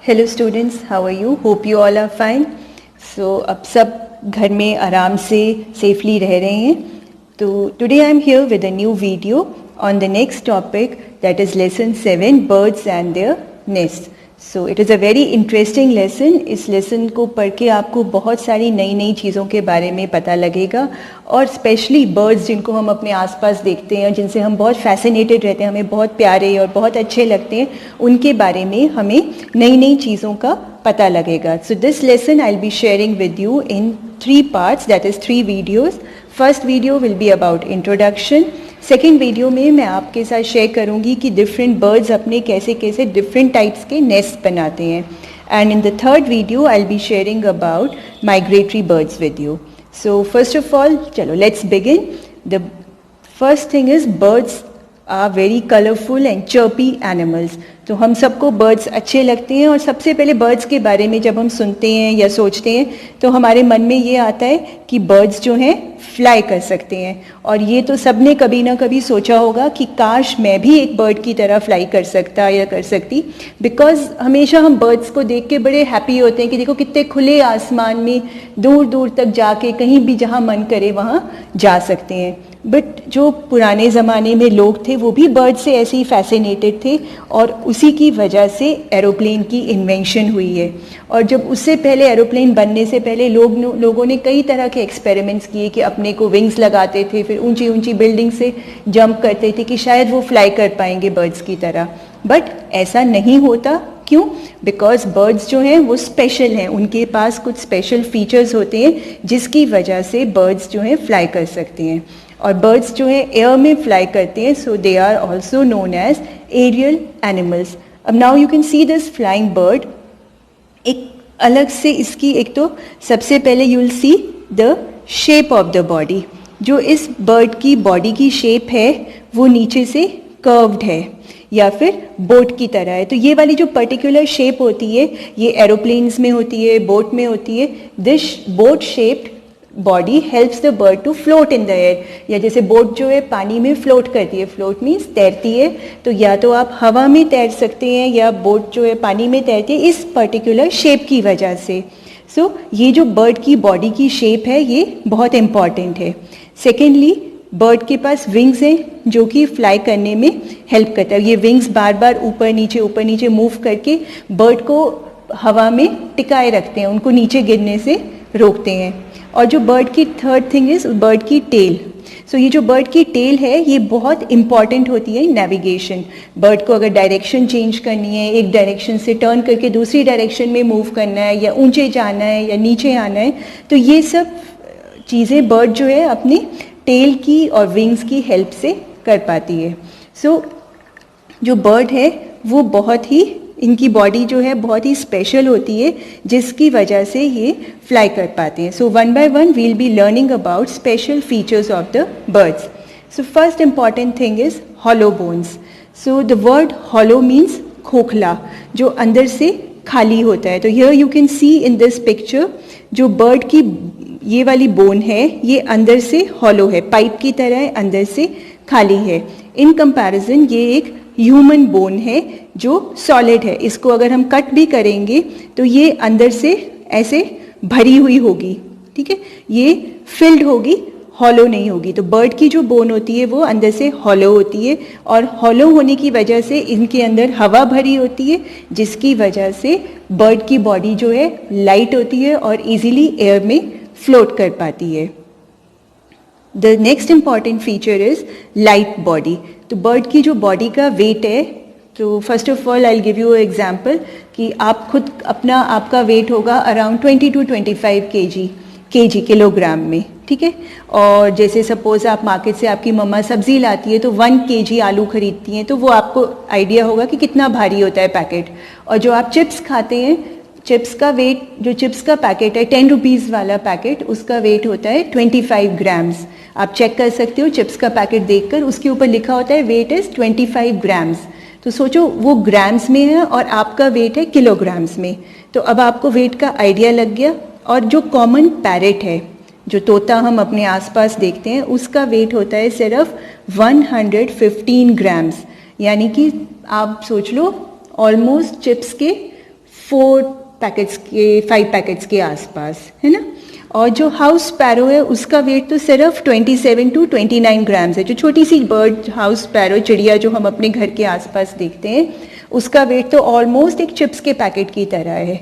Hello students, how are you? Hope you all are fine. So अब सब घर में आराम से सेफली रह रहे हैं. तो today I am here with a new video on the next topic, that is lesson 7, birds and there nest. So it is a very interesting lesson. इस लेसन को पढ़ के आपको बहुत सारी नई नई चीज़ों के बारे में पता लगेगा, और स्पेशली बर्ड्स जिनको हम अपने आसपास देखते हैं, जिनसे हम बहुत फैसिनेटेड रहते हैं, हमें बहुत प्यारे और बहुत अच्छे लगते हैं, उनके बारे में हमें नई नई चीज़ों का पता लगेगा. So this lesson I will be sharing with you in 3 parts, that is 3 videos. First video will be about introduction. Second video में मैं आपके साथ शेयर करूंगी कि डिफरेंट बर्ड्स अपने कैसे कैसे डिफरेंट टाइप्स के नेस्ट बनाते हैं. And in the third video I will be sharing about migratory birds with you. So first of all, चलो let's begin. The first thing is birds are very colourful and chirpy animals. तो हम सबको birds अच्छे लगते हैं, और सबसे पहले बर्ड्स के बारे में जब हम सुनते हैं या सोचते हैं तो हमारे मन में ये आता है कि बर्ड्स जो हैं फ्लाई कर सकते हैं. और ये तो सबने कभी ना कभी सोचा होगा कि काश मैं भी एक बर्ड की तरह फ्लाई कर सकता या कर सकती. बिकॉज हमेशा हम बर्ड्स को देख के बड़े हैप्पी होते हैं कि देखो कितने खुले आसमान में दूर दूर तक जाके कहीं भी जहाँ मन करे वहाँ जा सकते हैं. बट जो पुराने ज़माने में लोग थे वो भी बर्ड से ऐसे ही फैसिनेटेड थे, और उसी की वजह से एरोप्लेन की इन्वेंशन हुई है. और जब उससे पहले एरोप्लेन बनने से पहले लोगों ने कई तरह के एक्सपेरिमेंट्स किए कि अपने को विंग्स लगाते थे, फिर ऊंची ऊंची बिल्डिंग से जंप करते थे कि शायद वो फ्लाई कर पाएंगे बर्ड्स की तरह. बट ऐसा नहीं होता. क्यों? बिकॉज बर्ड्स जो हैं वो स्पेशल हैं, उनके पास कुछ स्पेशल फीचर्स होते हैं जिसकी वजह से बर्ड्स जो हैं फ्लाई कर सकते हैं. और बर्ड्स जो हैं एयर में फ्लाई करते हैं, so they are also known as aerial animals. अब now you can see this flying bird. एक अलग से इसकी, एक तो सबसे पहले you will see the shape of the body. जो इस बर्ड की बॉडी की शेप है वो नीचे से कर्व्ड है या फिर बोट की तरह है. तो ये वाली जो पर्टिकुलर शेप होती है ये एरोप्लेन्स में होती है, बोट में होती है. This boat shaped body helps the bird to float in the air. या जैसे बोट जो है पानी में फ्लोट करती है, फ्लोट मीन्स तैरती है. तो या तो आप हवा में तैर सकते हैं या बोट जो है पानी में तैरती है इस पर्टिकुलर शेप की वजह से. सो ये जो बर्ड की बॉडी की शेप है ये बहुत इम्पॉर्टेंट है. सेकेंडली, बर्ड के पास विंग्स हैं जो कि फ्लाई करने में हेल्प करता है. ये विंग्स बार बार ऊपर नीचे मूव करके बर्ड को हवा में टिकाए रखते हैं, उनको नीचे गिरने से रोकते हैं. और जो बर्ड की थर्ड थिंग इज बर्ड की टेल. सो ये जो बर्ड की टेल है ये बहुत इंपॉर्टेंट होती है नेविगेशन. बर्ड को अगर डायरेक्शन चेंज करनी है, एक डायरेक्शन से टर्न करके दूसरी डायरेक्शन में मूव करना है, या ऊंचे जाना है या नीचे आना है, तो ये सब चीज़ें बर्ड जो है अपनी टेल की और विंग्स की हेल्प से कर पाती है. सो जो बर्ड है वो बहुत ही, इनकी बॉडी जो है बहुत ही स्पेशल होती है जिसकी वजह से ये फ्लाई कर पाते हैं. So one by one we will be learning about special features of the birds. So first important thing is hollow bones. So the word hollow means खोखला, जो अंदर से खाली होता है. तो here you can see in this picture जो bird की ये वाली बोन है ये अंदर से हॉलो है, पाइप की तरह है, अंदर से खाली है. इन कंपैरिजन ये एक ह्यूमन बोन है जो सॉलिड है. इसको अगर हम कट भी करेंगे तो ये अंदर से ऐसे भरी हुई होगी, ठीक है, ये फिल्ड होगी, हॉलो नहीं होगी. तो बर्ड की जो बोन होती है वो अंदर से हॉलो होती है, और हॉलो होने की वजह से इनके अंदर हवा भरी होती है जिसकी वजह से बर्ड की बॉडी जो है लाइट होती है और इजीली एयर में फ्लोट कर पाती है. The next important feature is light body. तो बर्ड की जो बॉडी का वेट है, तो first of all I will give you example कि आप खुद आपका वेट होगा अराउंड 20 to 25 kg किलोग्राम में, ठीक है. और जैसे सपोज आप मार्केट से आपकी मम्मा सब्जी लाती है तो 1 kg आलू खरीदती हैं, तो वो आपको आइडिया होगा कि कितना भारी होता है पैकेट. और जो आप चिप्स खाते हैं, चिप्स का वेट, जो चिप्स का पैकेट है 10 रुपीज़ वाला पैकेट, उसका वेट होता है 25 ग्राम्स. आप चेक कर सकते हो चिप्स का पैकेट देखकर, उसके ऊपर लिखा होता है वेट इज़ 25 ग्राम्स. तो सोचो वो ग्राम्स में है और आपका वेट है किलोग्राम्स में. तो अब आपको वेट का आइडिया लग गया. और जो कॉमन पैरेट है, जो तोता हम अपने आसपास देखते हैं, उसका वेट होता है सिर्फ 115 ग्राम्स. यानी कि आप सोच लो ऑलमोस्ट चिप्स के 5 पैकेट्स के आसपास, है ना। और जो हाउस स्पैरो है उसका वेट तो सिर्फ 27 to 29 ग्राम्स है। जो छोटी सी बर्ड हाउस स्पैरो चिड़िया जो हम अपने घर के आसपास देखते हैं, उसका वेट तो ऑलमोस्ट एक चिप्स के पैकेट की तरह है।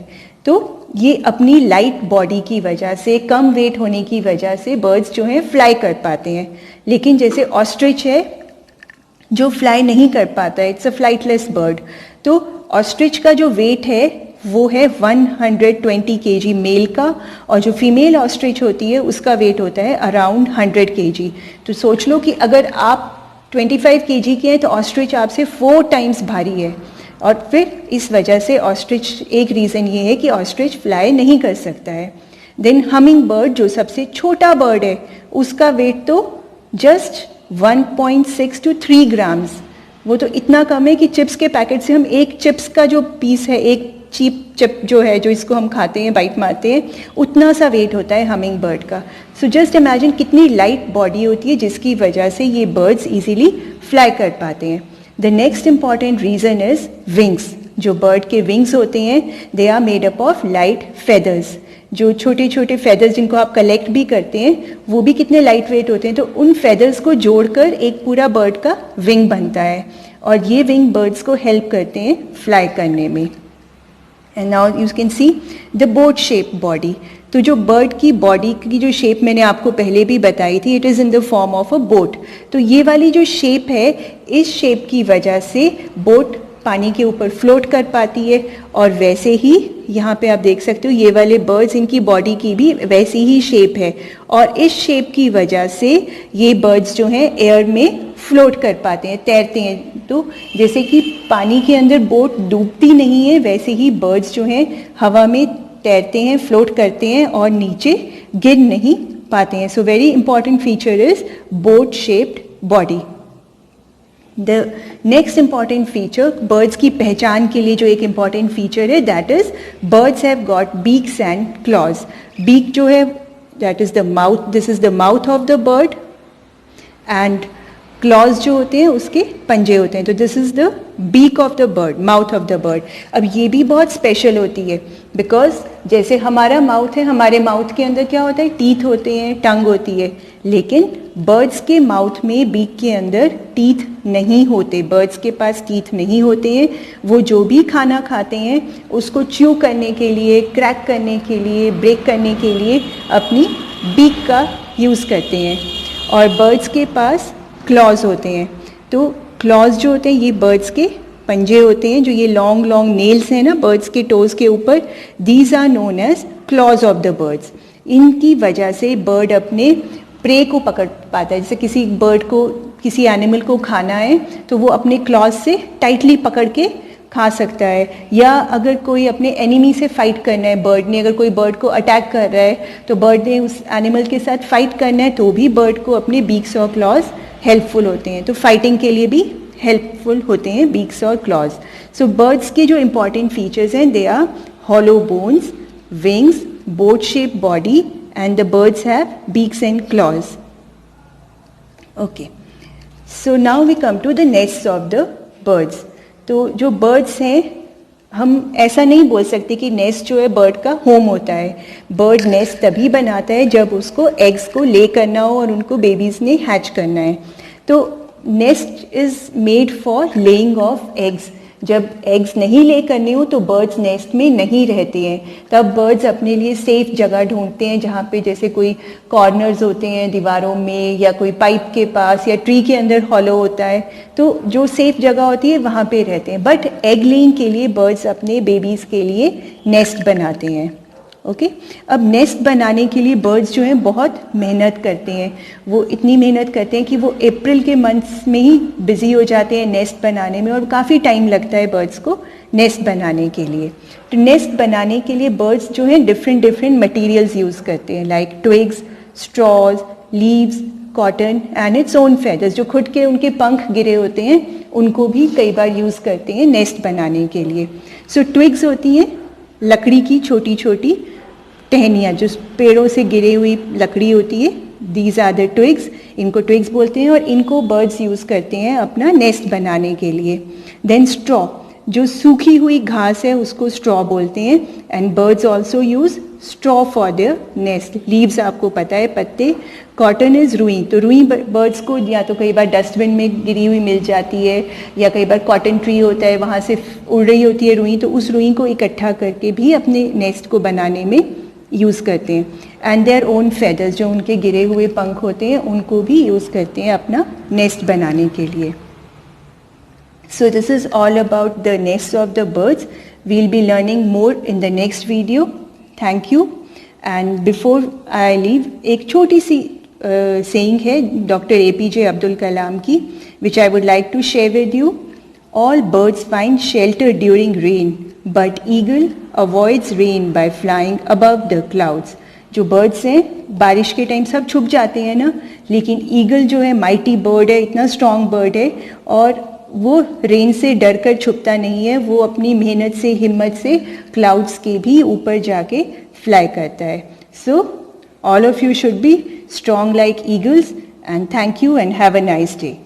तो ये अपनी लाइट बॉडी की वजह से, कम वेट होने की वजह से बर्ड्स जो हैं फ्लाई कर पाते हैं। लेकिन जैसे ऑस्ट्रिच है जो फ्लाई नहीं कर पाता है, इट्स अ फ्लाइटलेस बर्ड। तो ऑस्ट्रिच का जो वेट है वो है 120 kg मेल का, और जो फीमेल ऑस्ट्रिच होती है उसका वेट होता है अराउंड 100 kg। तो सोच लो कि अगर आप 25 kg के हैं तो ऑस्ट्रिच आपसे 4 टाइम्स भारी है। और फिर इस वजह से ऑस्ट्रिच, एक रीज़न ये है कि ऑस्ट्रिच फ्लाई नहीं कर सकता है। देन हमिंग बर्ड जो सबसे छोटा बर्ड है, उसका वेट तो जस्ट 1.6 to 3 ग्राम्स। वो तो इतना कम है कि चिप्स के पैकेट से हम एक चिप्स का जो पीस है, एक चीप चिप जो है, जो इसको हम खाते हैं, बाइट मारते हैं, उतना सा वेट होता है हमिंग बर्ड का। सो जस्ट इमेजिन कितनी लाइट बॉडी होती है जिसकी वजह से ये बर्ड्स इजीली फ्लाई कर पाते हैं। The next important reason is wings. जो बर्ड के विंग्स होते हैं, they are made up of light feathers. जो छोटे छोटे फेदर्स जिनको आप कलेक्ट भी करते हैं, वो भी कितने लाइट वेट होते हैं। तो उन फेदर्स को जोड़कर एक पूरा बर्ड का विंग बनता है, और ये विंग बर्ड्स को हेल्प करते हैं फ्लाई करने में। And now you can see the boat shape body. तो जो बर्ड की बॉडी की जो शेप मैंने आपको पहले भी बताई थी, it is in the form of a boat. तो ये वाली जो शेप है, इस शेप की वजह से बोट पानी के ऊपर फ्लोट कर पाती है। और वैसे ही यहाँ पे आप देख सकते हो ये वाले बर्ड्स, इनकी बॉडी की भी वैसी ही शेप है, और इस शेप की वजह से ये बर्ड्स जो हैं एयर में फ्लोट कर पाते हैं, तैरते हैं। तो जैसे कि पानी के अंदर बोट डूबती नहीं है, वैसे ही बर्ड्स जो हैं हवा में तैरते हैं, फ्लोट करते हैं और नीचे गिर नहीं पाते हैं। So very important feature is boat shaped body. The next important feature, birds की पहचान के लिए जो एक इम्पॉर्टेंट फीचर है, that is birds have got beaks and claws. Beak जो है, that is the mouth, this is the mouth of the bird, and claws जो होते हैं उसके पंजे होते हैं। तो this is the beak of the bird, mouth of the bird. अब ये भी बहुत स्पेशल होती है, बिकॉज जैसे हमारा माउथ है, हमारे माउथ के अंदर क्या होता है, टीथ होते हैं, टंग होती है, लेकिन बर्ड्स के माउथ में, बीक के अंदर टीथ नहीं होते। बर्ड्स के पास टीथ नहीं होते हैं। वो जो भी खाना खाते हैं उसको च्यू करने के लिए, क्रैक करने के लिए, ब्रेक करने के लिए अपनी बीक का यूज़ करते हैं। और बर्ड्स के पास क्लॉज होते हैं। तो क्लॉज जो होते हैं ये बर्ड्स के पंजे होते हैं, जो ये लॉन्ग लॉन्ग नेल्स हैं ना बर्ड्स के टोज के ऊपर, these are known as claws of the birds. इनकी वजह से बर्ड अपने प्रे को पकड़ पाता है। जैसे किसी बर्ड को, किसी एनिमल को खाना है तो वो अपने क्लॉज से टाइटली पकड़ के खा सकता है। या अगर कोई अपने एनिमी से फाइट करना है, बर्ड ने अगर कोई बर्ड को अटैक कर रहा है, तो बर्ड ने उस एनिमल के साथ फाइट करना है, तो भी बर्ड को अपने बीक्स और क्लॉज हेल्पफुल होते हैं। तो फाइटिंग के लिए भी हेल्पफुल होते हैं बीक्स और क्लॉज। सो बर्ड्स के जो इंपॉर्टेंट फीचर्स हैं, they are hollow bones, wings, boat shape body, and the birds have beaks and claws. Okay, so now we come to the nests of the birds. तो जो birds हैं, हम ऐसा नहीं बोल सकते कि नेस्ट जो है बर्ड का होम होता है। बर्ड नेस्ट तभी बनाता है जब उसको एग्स को ले करना हो और उनको बेबीज़ ने हैच करना है। तो nest is made for laying of eggs. जब एग्स नहीं ले करने हो तो बर्ड्स नेस्ट में नहीं रहते हैं, तब बर्ड्स अपने लिए सेफ जगह ढूंढते हैं, जहाँ पे जैसे कोई कॉर्नर्स होते हैं दीवारों में, या कोई पाइप के पास, या ट्री के अंदर हॉलो होता है, तो जो सेफ जगह होती है वहाँ पे रहते हैं। बट एग लेइंग के लिए बर्ड्स अपने बेबीज़ के लिए नेस्ट बनाते हैं। ओके, अब नेस्ट बनाने के लिए बर्ड्स जो हैं बहुत मेहनत करते हैं। वो इतनी मेहनत करते हैं कि वो अप्रैल के मंथ्स में ही बिज़ी हो जाते हैं नेस्ट बनाने में, और काफ़ी टाइम लगता है बर्ड्स को नेस्ट बनाने के लिए। तो नेस्ट बनाने के लिए बर्ड्स जो हैं डिफरेंट मटेरियल्स यूज़ करते हैं, like twigs, straws, leaves, cotton and its own feathers. जो खुद के उनके पंख गिरे होते हैं उनको भी कई बार यूज़ करते हैं नेस्ट बनाने के लिए। सो ट्विग्स होती हैं लकड़ी की छोटी छोटी टहनियाँ, जो पेड़ों से गिरी हुई लकड़ी होती है, दीज आर द ट्विग्स, इनको ट्विग्स बोलते हैं, और इनको बर्ड्स यूज़ करते हैं अपना नेस्ट बनाने के लिए। देन स्ट्रॉ, जो सूखी हुई घास है उसको स्ट्रॉ बोलते हैं. And birds also use straw for their nest. Leaves आपको पता है, पत्ते. कॉटन इज रुई. तो रुई बर्ड्स को या तो कई बार डस्टबिन में गिरी हुई मिल जाती है, या कई बार कॉटन ट्री होता है वहाँ से उड़ रही होती है रुई, तो उस रुई को इकट्ठा करके भी अपने नेस्ट को बनाने में यूज़ करते हैं. एंड देयर ओन फेदर्स, जो उनके गिरे हुए पंख होते हैं उनको भी यूज़ करते हैं अपना नेस्ट बनाने के लिए. So this is all about the nests of the birds. We'll be learning more in the next video. Thank you. And before I leave, एक छोटी सी saying है Dr. APJ Abdul Kalam की, which I would like to share with you. All birds find shelter during rain, but eagle avoids rain by flying above the clouds. जो birds हैं बारिश के time सब छुप जाते हैं ना, लेकिन ईगल जो है माइटी बर्ड है, इतना स्ट्रॉन्ग बर्ड है, और वो रेन से डर कर छुपता नहीं है. वो अपनी मेहनत से, हिम्मत से क्लाउड्स के भी ऊपर जाके फ्लाई करता है. So all of you should be strong like eagles. And thank you and have a nice day.